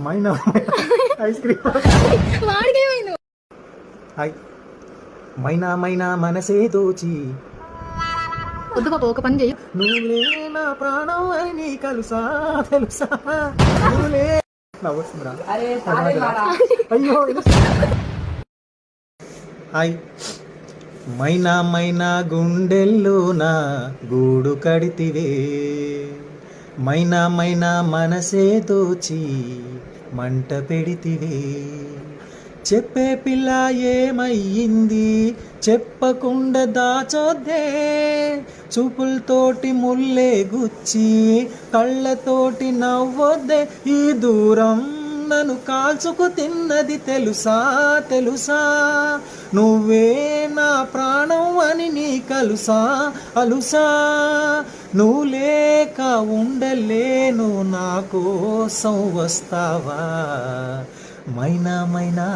మైనా ice cream. Hi మైనా మైనా మనసే దోచి వద్దు పాప ఒక పని చెయ్యి. నువ్వులే నా ప్రాణం అని కలుసా తెలుసా నువ్వులే నవ్వొస్తుందిరా. అయ్యో హాయ్ మైనా మైనా గుండెల్లో నా గూడు కడితివే మైనా మైనా మనసే దోచి మంట పెడితివే చెప్పే పిల్ల ఏమయ్యింది చెప్పకుండా దాచొద్దే చూపులతోటి ముల్లే గుచ్చి కళ్ళతోటి నవ్వొద్దే ఈ దూరం నన్ను కాల్చుకు తిన్నది తెలుసా తెలుసా నువ్వే నా ప్రాణం అని నీ కలుసా అలుసా నువ్వు లేక ఉండలేను నా కోసం వస్తావా మైనా మైనా